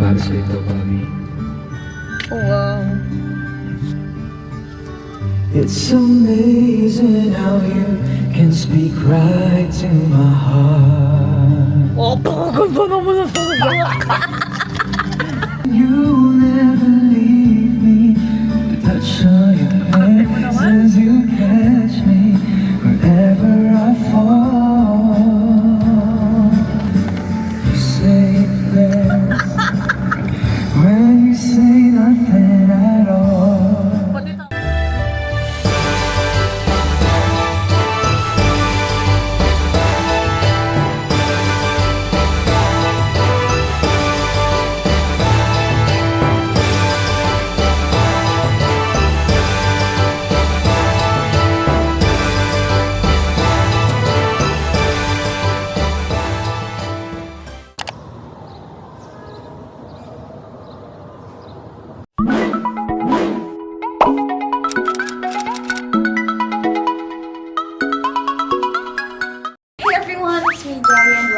para sa ito, Bobby. Oh, wow. It's amazing how you can speak right to my heart. Oh, pakaganda naman na talaga. You'll never leave me. The touch of your hands as you catch me wherever I fall. You say it best when you say nothing at all.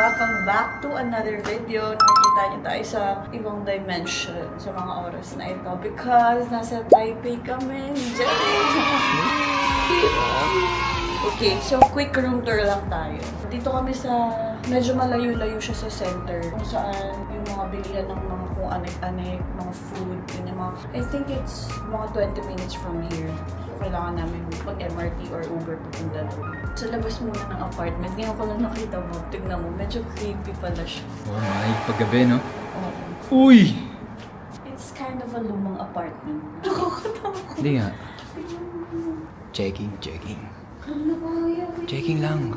Welcome back to another video. Nakikita niyo tayo sa ibang dimension sa mga oras na ito because nasa Taipei kami. Okay, so quick room tour lang tayo. Dito kami sa medyo malayo-layo siya sa center kung saan yung mga bilihan ng mga kung anek-anek, mga food, yung mga, I think it's mga 20 minutes from here. So kailangan namin mag-MRT or Uber papunta doon. Sa labas muna ng apartment, ngayon ko lang nakita mo, tignan mo, medyo creepy pala siya. Oh my, paggabi, no? Oo. Uy! It's kind of a lumang apartment. Nakakatakot. Hindi nga. Checking. Checking lang.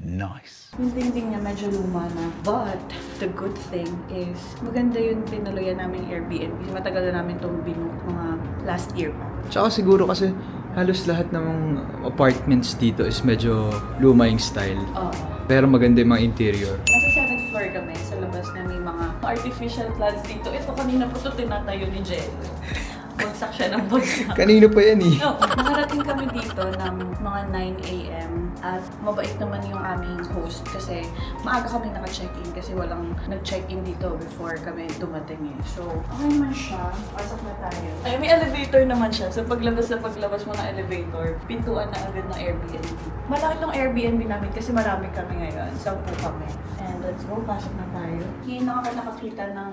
Nice. Yung dingding niya medyo luma na. But, the good thing is, maganda yung tinuluyan namin Airbnb. Matagal na namin itong binook mga last year pa. Tsaka siguro kasi halos lahat ng apartments dito is medyo luma yung style. Oo. Pero maganda yung mga interior. Nasa 7th floor kami, sa labas na may mga artificial plants dito. Ito kanina po ito tinatayo ni Jen. Bagsak siya ng bagsak. Kanino pa yan eh? Oo. Nakarating kami dito ng mga 9 a.m. At mabait naman yung aming host kasi maaga kami naka-check-in kasi walang nag-check-in dito before kami dumating eh. So, okay man siya. Pasok na tayo. Ay, may elevator naman siya. So, paglabas mo ng elevator, pintuan na agad ng Airbnb. Malaki tong Airbnb namin kasi marami kami ngayon. 10 kami. And let's go. Pasok na tayo. Hindi na kami nakakita ng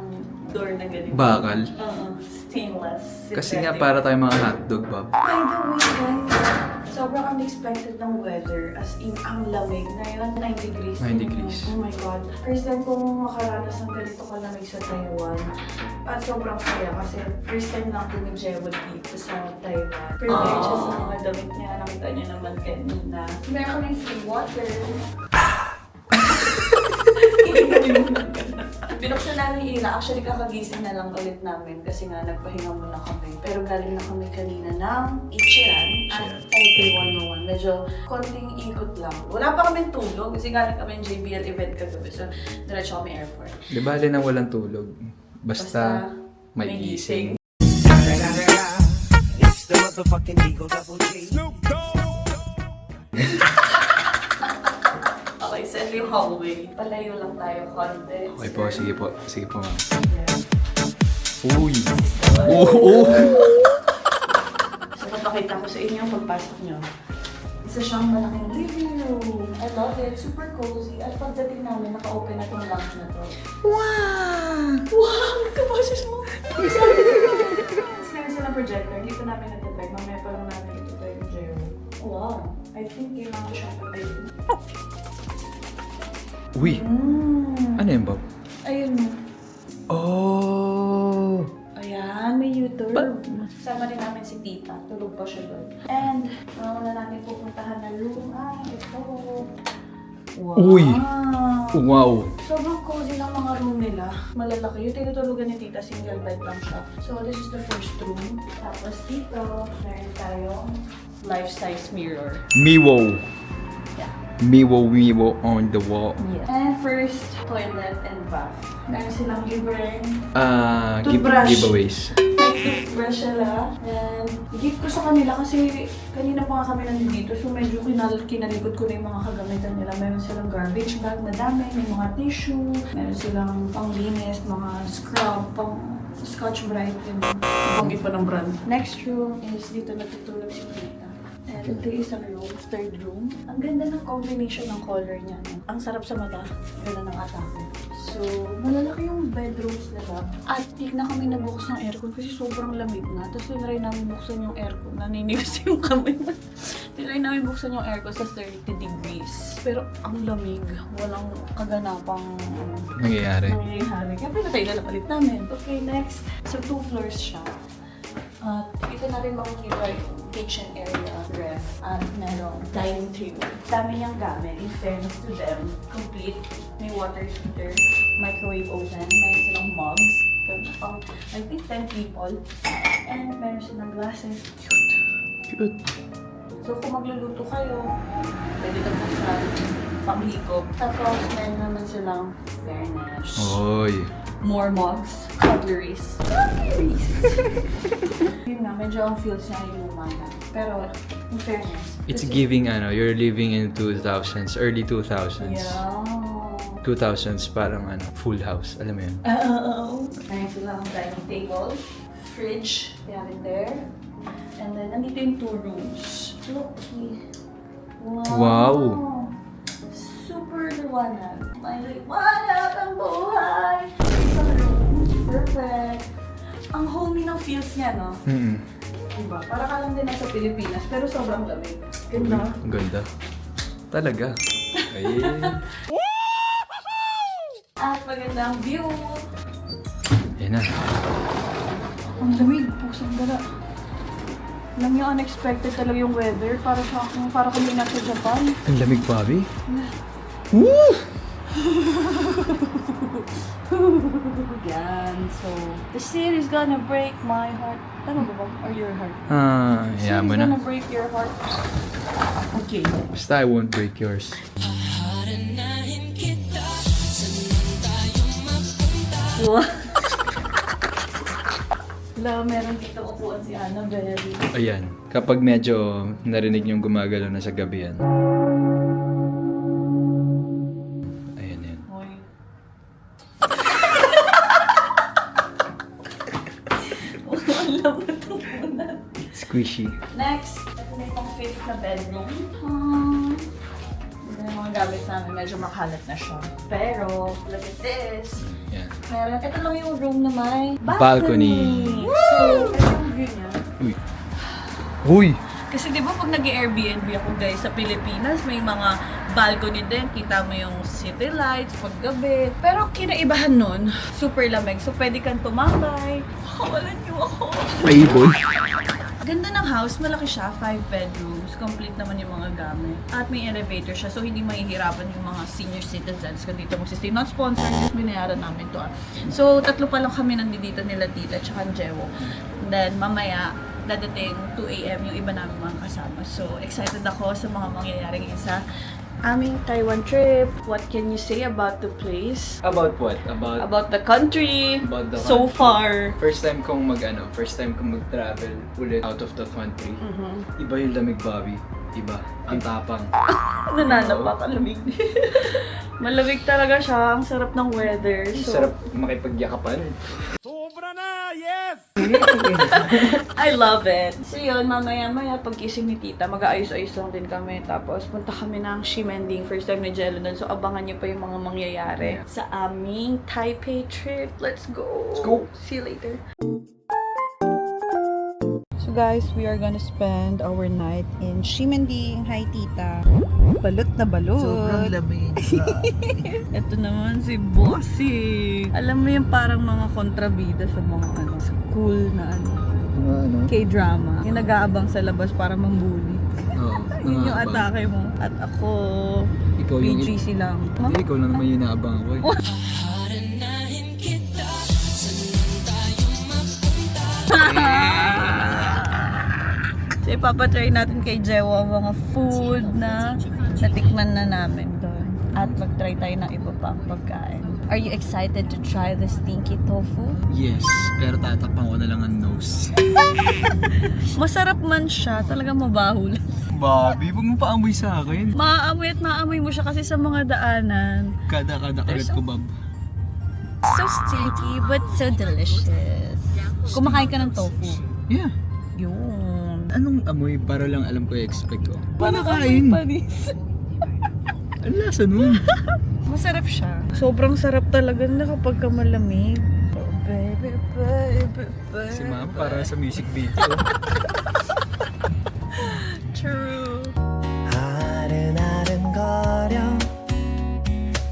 door na ganito. Bakal? Oo. Stainless. Kasi nga synthetic. para tayong mga hotdog, Bob. By the way, guys, sobrang unexpected ng weather. As in, ang lamig. Ngayon, 9 degrees. 9 degrees. Oh my God. First time kong makaranas ng ganito kalamig sa Taiwan. At sobrang saya kasi first time lang din ni Jewel dito sa Taiwan. Prepared siya sa mga damit niya. Nakita niyo naman kanina. Meron kaming free water. Binuksan namin yung ila. Actually, kakagising na lang ulit namin kasi nga nagpahinga muna kami. Pero galing na kami kanina ng Ichiran at Taipei 101. Medyo konting ikot lang. Wala pa kami tulog kasi galing kami ng JBL event kagabi. So, diretso kami airport. Di bale na walang tulog. Basta may gising. It's the motherfucking Eagle Double G. Snoop Dogg. Okay, sa yung hallway. Palayo lang tayo konti. Okay po, sige po. Sige po, ma'am. Yeah. Uy! Oh! So, papakita ko sa inyo pagpasok nyo. Isa siyang malaking living room. I love it. Super cozy. At pagdating namin, naka-open na itong lamp na to. Wow! Wow! Kaboses mo! Tapos meron silang projector. Dito namin natitry. Mamaya pa lang namin natitry yung Jero. Wow! I think kailangan ko siyang patayin. Uy! Ano yun, Bob? Ayun. Oh! Ayan, may YouTube. Sama rin namin si Tita. Tulog pa siya doon. And, una namin pupuntahan na room. Ito. Wow! Uy! Wow! Sobrang cozy ng mga room nila. Malalaki. Yung tinutulugan ni Tita, single bed lang siya. So, this is the first room. Tapos dito, meron tayong life-size mirror. Miwo! Yeah. Miwo on the wall. Yeah. And first, toilet and bath. Meron silang libreng Give, Toothbrush. giveaways. may toothbrush sila. And gift ko sa kanila kasi kanina pa nga kami nandito. So medyo kinalikot ko na yung mga kagamitan nila. Meron silang garbage bag na dami, may mga tissue, meron silang panglinis, mga scrub, pang Scotch Brite, yun. Banggit pa ng brand. Next room is dito natutulog si Tita. And ito yung isang room, third room. Ang ganda ng combination ng color niya. No? Ang sarap sa mata. Ganda ng atake. So, malalaki yung bedrooms nila. At di na kami nabukas ng aircon kasi sobrang lamig na. Tapos tinry namin buksan yung aircon. Naninigas yung kamay na. Tinry namin buksan yung aircon sa 30 degrees. Pero ang lamig. Walang kaganapang Nangyayari. nangyayari. Kaya pinatay na napalit namin. Okay, next. So, 2 floors siya. At dito na rin makikita yung kitchen area, ref, at merong dining table. Dami niyang gamit. In fairness to them, complete. May water heater, microwave oven, meron silang mugs. Pang, I think 10 people. And meron silang glasses. Cute. So kung magluluto kayo, pwede ka po sa panghigop. Tapos meron naman silang fairness. Oy. More mugs, cutleries. Cutleries! Yun nga, medyo ang feels niya yung luma na. Pero, in fairness. It's kasi- giving, you're living in 2000s, early 2000s. Yeah. 2000s, parang full house. Alam mo yun? Meron silang dining table, fridge, they have it there. And then, nandito yung 2 rooms. Looky. Wow. Super liwanag. May liwanag ang buhay. Isang room. Perfect. Ang homey ng feels niya, no? Mm-mm. Diba? Para ka lang din nasa Pilipinas, pero sobrang lamig. Ganda. Ang ganda. Talaga. Ay. At magandang view. Yan na. Ang lamig. Pusang gala. Alam niyo, unexpected talaga yung weather. Para kami nasa Japan. Ang lamig, Bobby. Woo! Yan. So, the city is gonna break my heart. Tama ba ba? Or your heart? Yeah mo City's na. gonna break your heart. Okay. Basta I won't break yours. Wow. Wala, meron dito upuan si Annabelle. Ayan. Kapag medyo narinig niyong gumagalaw na sa gabi yan. Ayan yan. Hoy. Wala ba ito muna? Squishy. Next, ito na yung fifth na bedroom. Ito na yung mga gamit namin. Medyo makalat na siya. Pero, look at this. Yan. Meron, ito lang yung room na may Balcony. So, ito yung view niya. Uy. Uy! Kasi di ba pag nag-Airbnb ako guys sa Pilipinas, may mga balcony din. Kita mo yung city lights paggabi. Pero kinaibahan nun, super lamig. So pwede kang tumambay. Kawalan niyo ako. Playboy. Ganda ng house, malaki siya, 5 bedrooms, complete naman yung mga gamit. At may elevator siya, so hindi mahihirapan yung mga senior citizens kung dito magsistay. Not sponsored, just binayaran namin to. So, 3 pa lang kami nandito nila tita, tsaka ang Jewo. Then, mamaya, dadating 2 a.m. yung iba namin mga kasama. So, excited ako sa mga mangyayari ngayon sa aming Taiwan trip. What can you say about the place? About what? About the country, About the so country. far. First time kong mag-travel ulit out of the country. Iba yung lamig, Bobby. Iba. Ang tapang. Nananapak, lamig. Malamig talaga siya. Ang sarap ng weather. So, Sarap makipagyakapan. Sobra na! Yes! I love it. So yun, mamaya-maya pagkising ni tita, mag-aayos-ayos lang din kami. Tapos punta kami ng Ximending. First time ni Jello doon. So abangan niyo pa yung mga mangyayari sa aming Taipei trip. Let's go! Let's go! See you later. So guys, we are gonna spend our night in Ximending. Hi tita. Balot na balot. Sobrang lamig. Ito naman si Bossy. Alam mo yung parang mga kontrabida sa mga school na K-drama. Yung nag-aabang sa labas para mambuli. Oo. Yun yung atake mo. At ako, Ikaw yung... BGC lang. Hindi, ikaw lang naman yung naabang ako eh. So ipapatry natin kay Jewo ang mga food na natikman na namin doon. At mag-try tayo ng iba pang pagkain. Are you excited to try the stinky tofu? Yes, pero tatakpan ko na lang ang nose. Masarap man siya, talagang mabaho lang. Bobby, huwag mo paamoy sa akin. Maaamoy at maaamoy mo siya kasi sa mga daanan. Kada kagat ko, Bob. So stinky but so delicious. Kumakain ka ng tofu. Yeah. Yun. Anong amoy para lang alam ko i-expect ko? Panakain. Panis. Ang lasa nun. Masarap siya. Sobrang sarap talaga na kapag ka malamig. Oh, baby, baby, baby. Si Mama para sa music video. True. 아른아른거려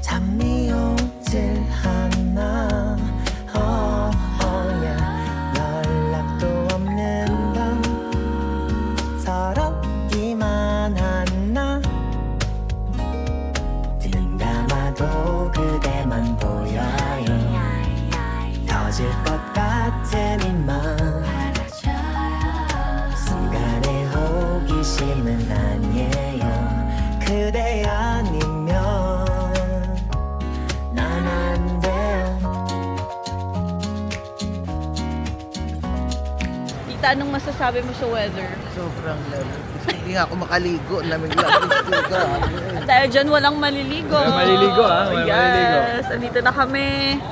잠이 오질 않아 연락도 없는 밤 서럽기만 한나 눈 감아도 그대만 보여요 터질 것 같은 이맘 순간의 호기심은 아니에요 그대 아니면 난 안 돼요 Tita, anong masasabi mo sa weather? Sobrang lamig. Hindi nga ako makaligo. Lamig-lamig ka. At tayo dyan, walang maliligo. Walang maliligo, ha? Walang maliligo. Yes, andito na kami.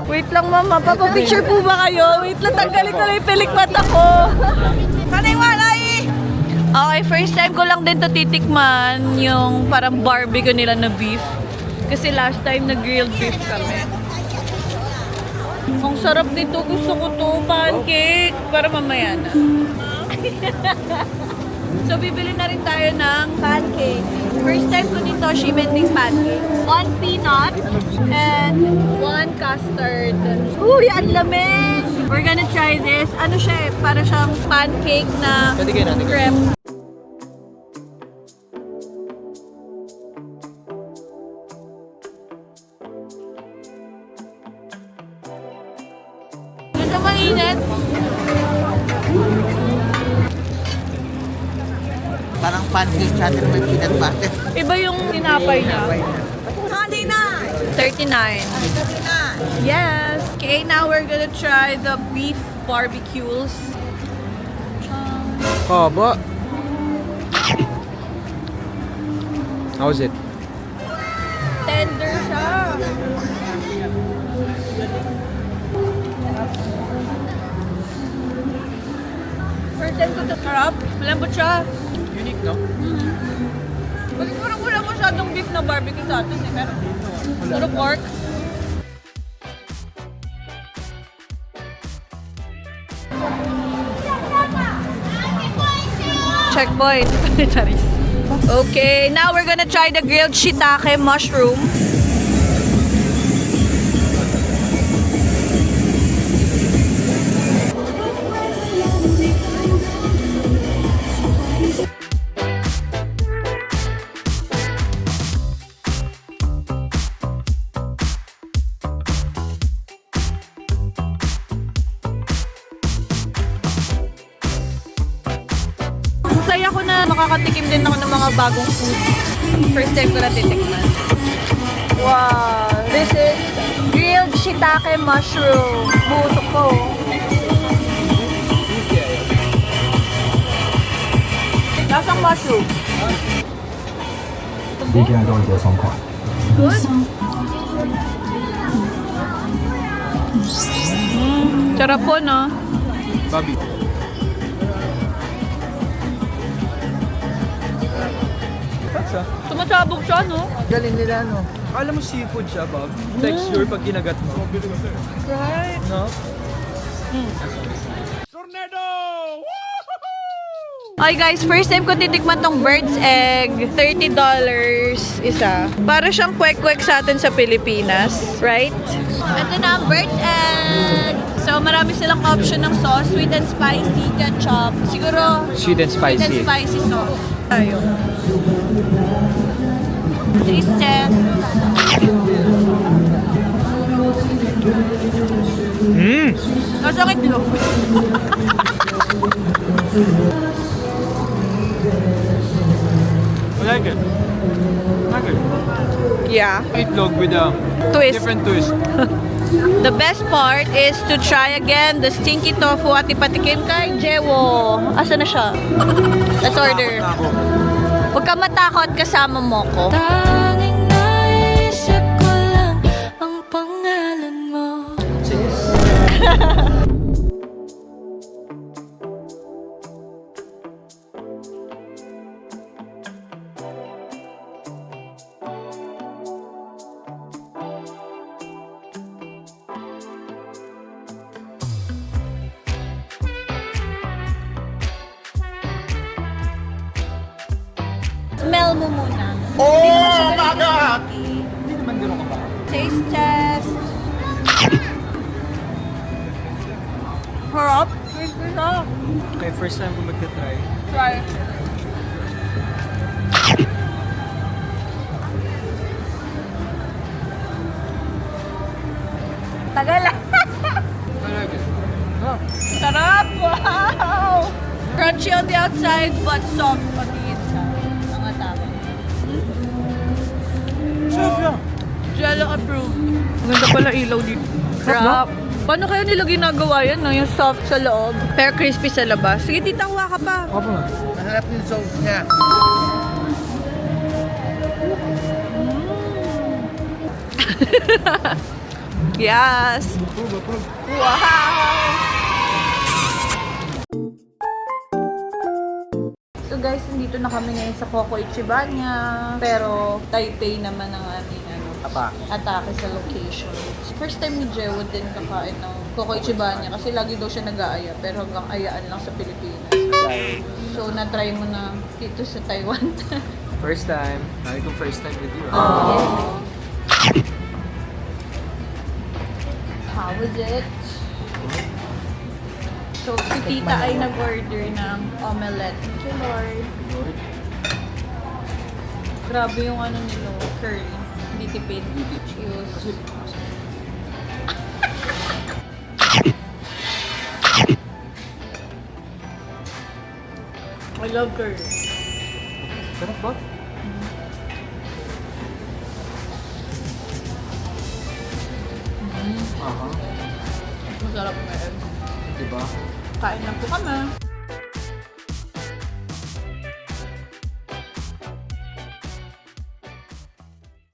Wait lang, mama. Papapicture po ba kayo? Wait lang, tanggalin ko lang yung pilikmat ako. Kaniwalay! Okay, first time ko lang din to titikman yung parang barbecue nila na beef. Kasi last time nag-grilled beef kami. Ang sarap nito. Gusto ko to. Pancake. Para mamaya na. So, bibili na rin tayo ng pancake. First time ko nito, Shimenting's pancake. 1 peanut and 1 custard. Uy, ang lamig! We're gonna try this. Ano siya eh? Para siyang pancake na Katigay natin. crepe. Gusto mainit? Parang pancake sa atin may peanut butter. Iba yung tinapay niya. 39. Yes. Okay, now we're gonna try the beef barbecues. Haba. How's it? Tender siya. First time ko ito sarap. Malambot siya. Unique, no? Kasi parang wala masyadong beef na barbecue sa atin eh. Pero puro pork. Checkpoint. Charis. Okay, now we're gonna try the grilled shiitake mushroom. Masaya ko na makakatikim din ako ng mga bagong food. First time ko na titikman. Wow! This is grilled shiitake mushroom. Buto ko. Lasang mushroom. 你这样跟我结双款。 Good. Sarap po, no? Bobby. Pasa. Tumasabog siya, no? Galing nila, no? Akala mo seafood siya, Bob. Texture pag kinagat mo. Right. No? Tornado! Okay guys, first time ko titikman tong bird's egg. $30 isa. Para siyang kwek-kwek sa atin sa Pilipinas. Right? Ito na ang bird's egg. So marami silang option ng sauce. Sweet and spicy, ketchup. Siguro Sweet and sweet and spicy sauce. Tayo. Taste test. Nasa itlog. I like it. Yeah. Itlog with a Twist. different twist. The best part is to try again the stinky tofu at ipatikim kay Jewo. Asa na siya? Let's order. Huwag ka matakot, kasama mo ko. Tanging naisip ko lang ang pangalan mo. Smell mo muna. Oh my God! Hindi naman ganun ka ba? Taste test. Harap. Crispy siya. Okay, first time ko magta-try. Try. Tagal lang. I like it. Sarap! Wow! Crunchy on the outside, but soft on the inside. Mga tama. Sarap yan. Jello approved. Ganda pala ilaw dito. Sarap. Paano kaya nila ginagawa yan, no? Yung soft sa loob, pero crispy sa labas. Sige, tita, huwa ka pa. Opo nga. Masarap yung sauce niya. Yes! Wow! So guys, nandito na kami ngayon sa Coco Ichibanya. Pero Taipei naman ang aming atake sa location. First time ni Jewo din kakain ng Coco Ichibanya kasi lagi daw siya nag-aaya pero hanggang ayaan lang sa Pilipinas. So na-try mo na dito sa Taiwan. First time. Lagi kong first time with you. Oh. How was it? So, si tita ay nag-order ng omelette. Thank you, Lord. Grabe yung ano nila, curry. Hindi tipid. Cheers. I love curry. Sarap ba? Aha. Masarap na yun. Diba? Kain lang po kami.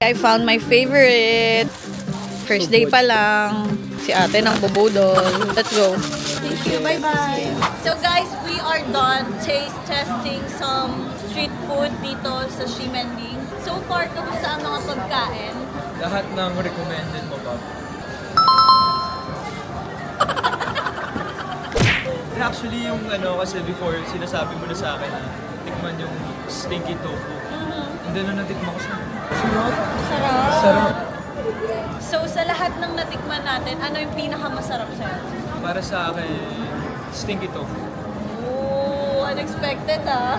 I found my favorite. First day pa lang. Si ate ng bubudol. Let's go. Thank you. Bye-bye. So guys, we are done taste testing some street food dito sa Ximending. So far, kamusta ang mga pagkain? Lahat ng recommended mo, Bob. Actually, yung ano, kasi before, sinasabi mo na sa akin na tikman yung stinky tofu. And then, nung natikman ko siya, Sarap. sarap. So sa lahat ng natikman natin, ano yung pinakamasarap sa'yo? Para sa akin, stinky tofu. Oh, unexpected ah.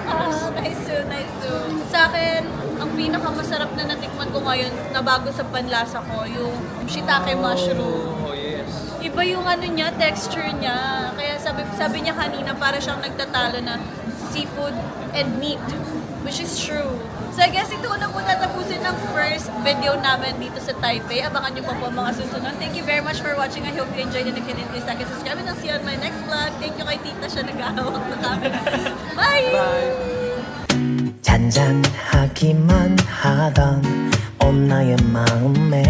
Nice to, nice to. Sa akin, ang pinakamasarap na natikman ko ngayon na bago sa panlasa ko, yung shiitake mushroom. Oh, yes. Iba yung ano niya, texture niya. Kaya sabi niya kanina, para siyang nagtatalo na seafood and meat. Which is true. So I guess ito na po tatapusin ng first video namin dito sa Taipei. Abangan niyo pa po ang mga susunod. Thank you very much for watching. I hope you enjoyed it. If you did, please like and subscribe. And I'll see you on my next vlog. Thank you kay tita siya nag-ahawak na camera. Bye! Bye! 잔잔하기만 하던 온 나의 마음에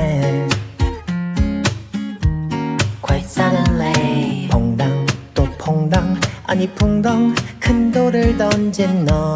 Quite suddenly 퐁당 또 퐁당 아니 퐁당 큰 돌을 던진 너